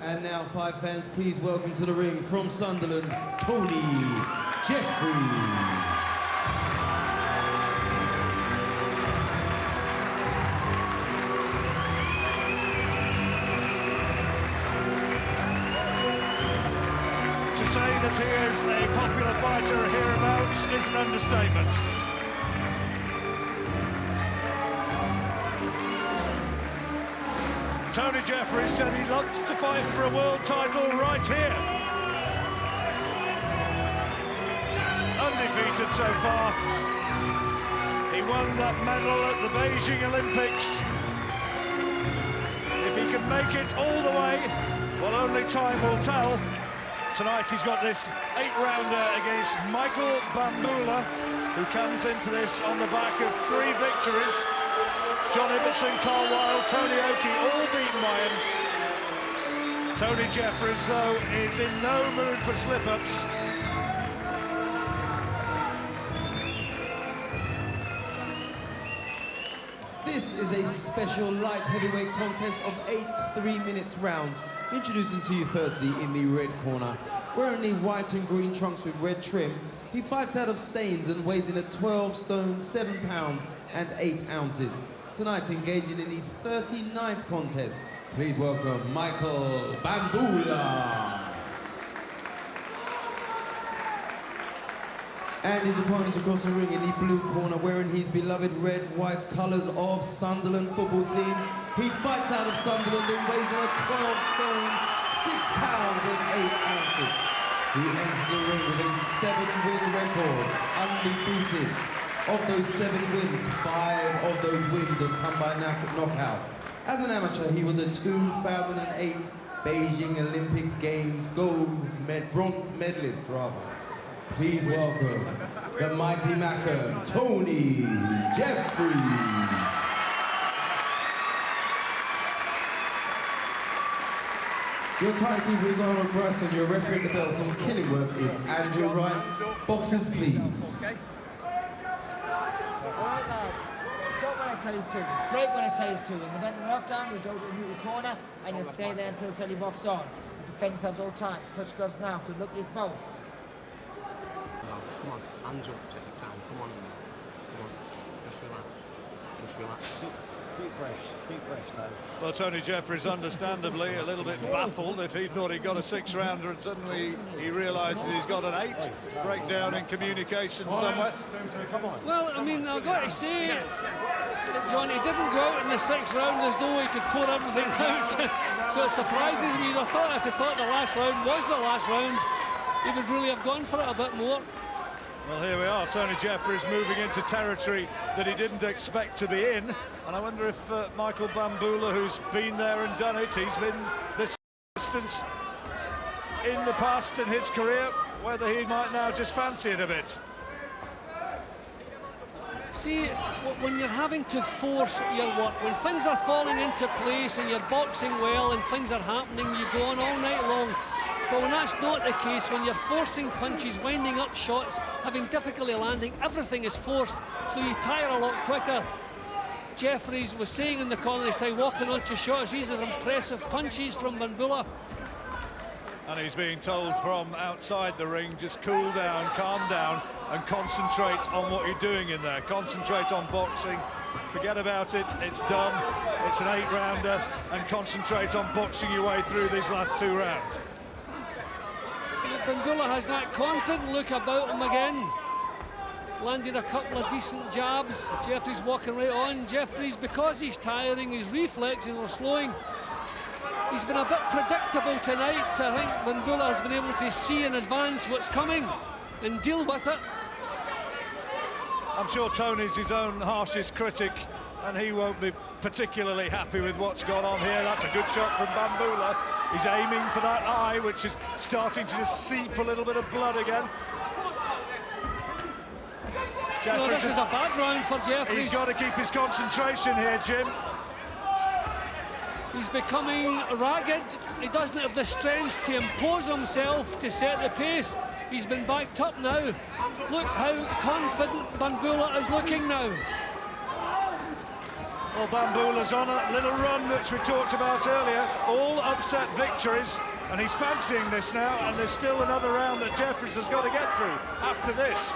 And now, five fans, please welcome to the ring from Sunderland, Tony Jeffries. To say that he is a popular fighter hereabouts is an understatement. Tony Jeffries said he loves to fight for a world title right here. Undefeated so far. He won that medal at the Beijing Olympics. If he can make it all the way, well, only time will tell. Tonight he's got this 8-rounder against Michael Bambula, who comes into this on the back of 3 victories. John Ibbotson, Carl Wilde, Tony Oki, all beaten by him. Tony Jeffries, though, is in no mood for slip-ups. This is a special light heavyweight contest of 8 3-minute rounds. Introducing to you firstly in the red corner, wearing the white and green trunks with red trim, he fights out of Staines and weighs in at 12 stone, 7 pounds and 8 ounces. Tonight engaging in his 39th contest, please welcome Michael Bambula. And his opponents across the ring in the blue corner, wearing his beloved red-white colours of Sunderland football team. He fights out of Sunderland and weighs in at 12 stone, 6 pounds and 8 ounces. He enters the ring with a 7-win record, undefeated. Of those 7 wins, 5 of those wins have come by knockout. As an amateur, he was a 2008 Beijing Olympic Games bronze medalist, rather. Please welcome the mighty Macam, Tony Jeffries. Your timekeeper is Arnold Bryson. Your referee at the bell from Killingworth is Andrew Wright. Boxers, please. Alright lads, stop when I tell you to, break when I tell you to. In the event of a knockdown, you'll go to a neutral corner and you'll stay there until I tell you box on. You defend yourselves all times. Touch gloves now. Good luck to you both. Come on, hands up, take your time, come on. Come on, just relax, just relax. Deep breaths though. Well, Tony Jeffries, understandably, a little bit baffled if he thought he got a 6-rounder and suddenly he realises he's got an 8. Breakdown in communication somewhere. Come on. Well, I mean, I've got to say that Johnny didn't go out in the 6th round as though he could pour everything out. So it surprises me. I thought if he thought the last round was the last round, he would really have gone for it a bit more. Well, here we are, Tony Jeffries moving into territory that he didn't expect to be in. And I wonder if Michael Bambula, who's been there and done it, he's been this distance in the past in his career, whether he might now just fancy it a bit. See, when you're having to force your work, when things are falling into place and you're boxing well and things are happening, you go on all night long. But when that's not the case, when you're forcing punches, winding up shots, having difficulty landing, everything is forced, so you tire a lot quicker. Jeffries was saying in the corner this time, walking onto shots, these are impressive punches from Bambula. And he's being told from outside the ring, just cool down, calm down, and concentrate on what you're doing in there. Concentrate on boxing, forget about it, it's done, it's an 8-rounder, and concentrate on boxing your way through these last 2 rounds. Bambula has that confident look about him again. Landed a couple of decent jabs. Jeffries walking right on. Jeffries, because he's tiring, his reflexes are slowing. He's been a bit predictable tonight. I think Bambula has been able to see in advance what's coming and deal with it. I'm sure Tony's his own harshest critic, and he won't be particularly happy with what's gone on here. That's a good shot from Bambula. He's aiming for that eye, which is starting to just seep a little bit of blood again. No, this is a bad round for Jeffries. He's got to keep his concentration here, Jim. He's becoming ragged. He doesn't have the strength to impose himself to set the pace. He's been backed up now. Look how confident Bambula is looking now. Well, Bambula's on a little run which we talked about earlier, all upset victories, and he's fancying this now, and there's still another round that Jeffries has got to get through after this.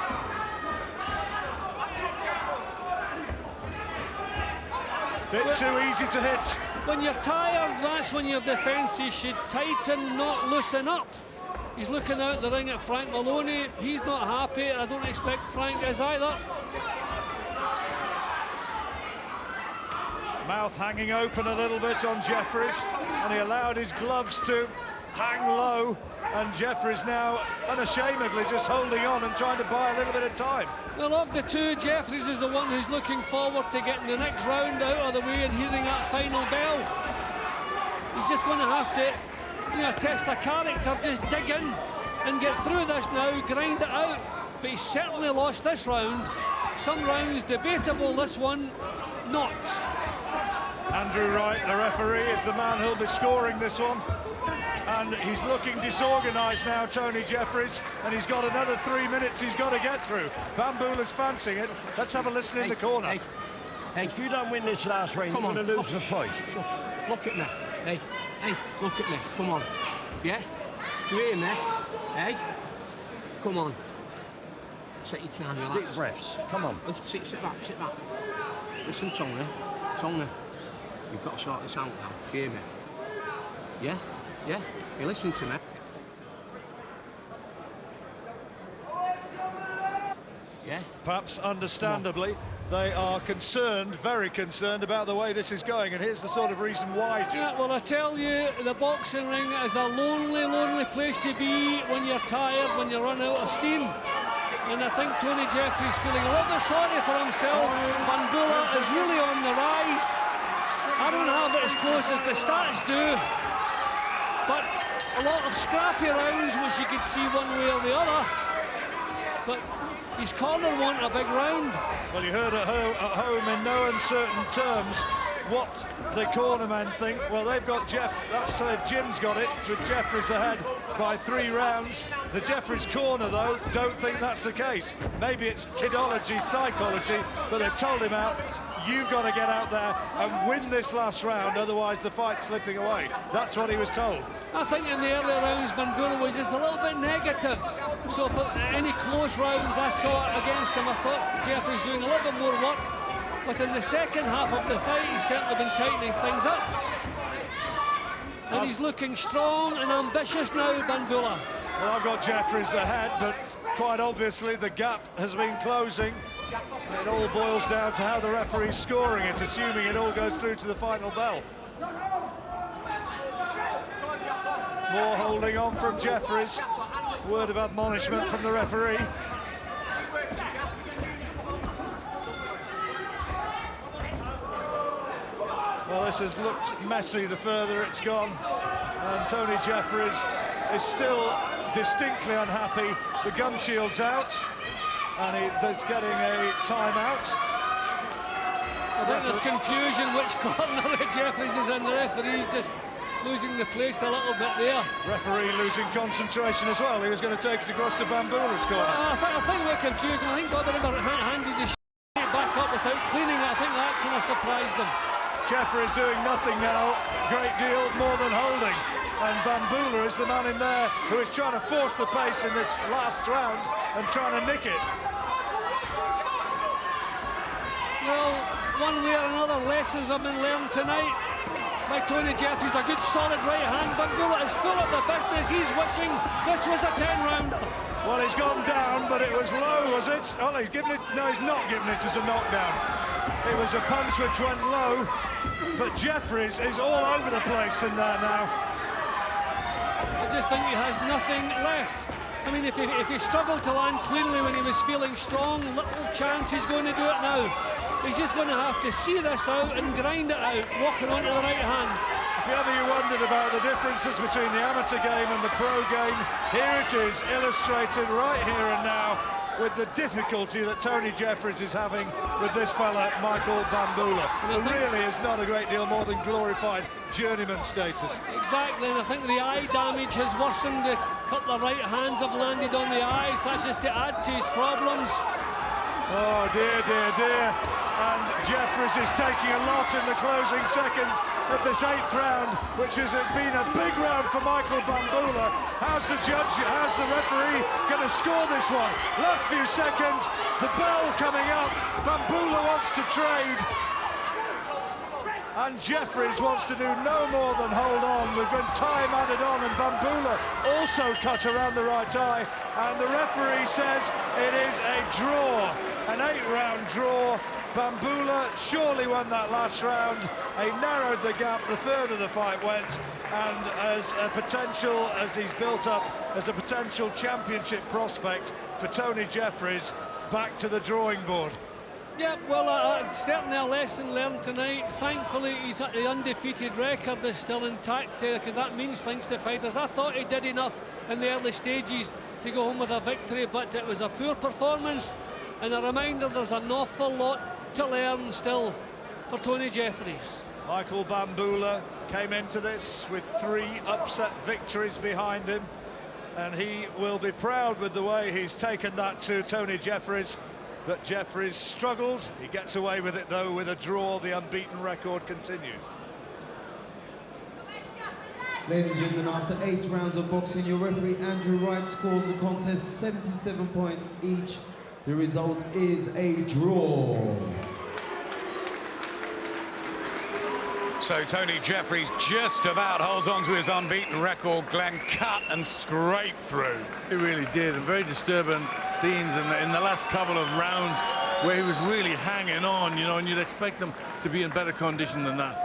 Bit too easy to hit. When you're tired, that's when your defences should tighten, not loosen up. He's looking out the ring at Frank Maloney. He's not happy. I don't expect Frank is either. Mouth hanging open a little bit on Jeffries, and he allowed his gloves to hang low, and Jeffries now unashamedly just holding on and trying to buy a little bit of time. Well, of the two, Jeffries is the one who's looking forward to getting the next round out of the way and hearing that final bell. He's just going to have to, you know, test a character, just dig in and get through this now, grind it out. But he's certainly lost this round. Some rounds debatable, this one not. Andrew Wright, the referee, is the man who'll be scoring this one. And he's looking disorganised now, Tony Jeffries, and he's got another 3 minutes he's got to get through. Bambula's fancying it. Let's have a listen in the corner. Hey, if you don't win this last round, you're going to lose the fight. Shush. Look at me. Hey, look at me. Come on. Yeah? You hear me? Hey? Come on. Set your time, relax. Deep breaths. Come on. Sit back. Listen, Tony. You've got to sort this out now. You hear me? Yeah? You listen to me? Yeah? Perhaps understandably, they are concerned, very concerned about the way this is going, and here's the sort of reason why, Jim. Yeah, well, I tell you, the boxing ring is a lonely place to be when you're tired, when you run out of steam. And I think Tony Jeffries feeling a little bit sorry for himself. Bambula is really on the rise. I don't have it as close as the stats do, but a lot of scrappy rounds which you could see one way or the other. But his corner won a big round. Well, you heard at home in no uncertain terms what the cornermen think. Well, they've got Jim's got it with Jeffries ahead by 3 rounds. The Jeffries corner, though, don't think that's the case. Maybe it's kidology, psychology, but they've told him out, you've got to get out there and win this last round, otherwise the fight's slipping away. That's what he was told. I think in the earlier rounds, Bambula was just a little bit negative. So for any close rounds I saw against him, I thought Jeffries doing a little bit more work. But in the second half of the fight, he's certainly been tightening things up. And he's looking strong and ambitious now, Bambula. Well, I've got Jeffries ahead, but quite obviously the gap has been closing. It all boils down to how the referee's scoring it, assuming it all goes through to the final bell. More holding on from Jeffries. Word of admonishment from the referee. Well, this has looked messy the further it's gone, and Tony Jeffries is still distinctly unhappy. The gum shield's out, and he's getting a timeout. I think there's confusion which corner Jeffries is in. The referee's just losing the place a little bit there. Referee losing concentration as well. He was going to take it across to Bambula's corner. I think we're confused. I think Bobby never handed the back up without cleaning it. I think that kind of surprised them. Jeffries doing nothing now, great deal more than holding, and Bambula is the man in there who is trying to force the pace in this last round and trying to nick it. Well, one way or another, lessons have been learned tonight by Tony Jeffries. A good solid right hand. Bambula is full of the business. He's wishing this was a 10-rounder. Well, he's gone down, but it was low, was it? Oh, he's given it. No, he's not giving it as a knockdown. It was a punch which went low, but Jeffries is all over the place in there now. I just think he has nothing left. I mean, if he struggled to land cleanly when he was feeling strong, little chance he's going to do it now. He's just going to have to see this out and grind it out, walking onto the right hand. If ever you wondered about the differences between the amateur game and the pro game, here it is, illustrated right here and now, with the difficulty that Tony Jeffries is having with this fella, Michael Bambula, who really is not a great deal more than glorified journeyman status. Exactly, and I think the eye damage has worsened. A couple of right hands have landed on the eyes. That's just to add to his problems. Oh, dear, dear, dear. and Jeffries is taking a lot in the closing seconds of this 8th round, which has been a big round for Michael Bambula. How's the referee going to score this one? Last few seconds, the bell coming up. Bambula wants to trade, and Jeffries wants to do no more than hold on. We've got time added on, and Bambula also cut around the right eye, and the referee says it is a draw, an 8-round draw. Bambula surely won that last round. He narrowed the gap the further the fight went, and as a potential, as he's built up as a potential championship prospect for Tony Jeffries, back to the drawing board. Yeah, well, certainly a lesson learned tonight. Thankfully, the undefeated record is still intact, because that means things to fighters. I thought he did enough in the early stages to go home with a victory, but it was a poor performance, and a reminder there's an awful lot to learn still for Tony Jeffries. Michael Bambula came into this with 3 upset victories behind him, and he will be proud with the way he's taken that to Tony Jeffries. But Jeffries struggled. He gets away with it, though, with a draw. The unbeaten record continues. Ladies and gentlemen, after 8 rounds of boxing, your referee Andrew Wright scores the contest 77 points each. The result is a draw. So Tony Jeffries just about holds on to his unbeaten record. Glenn cut and scraped through. He really did, and very disturbing scenes in the last couple of rounds where he was really hanging on, you know, and you'd expect him to be in better condition than that.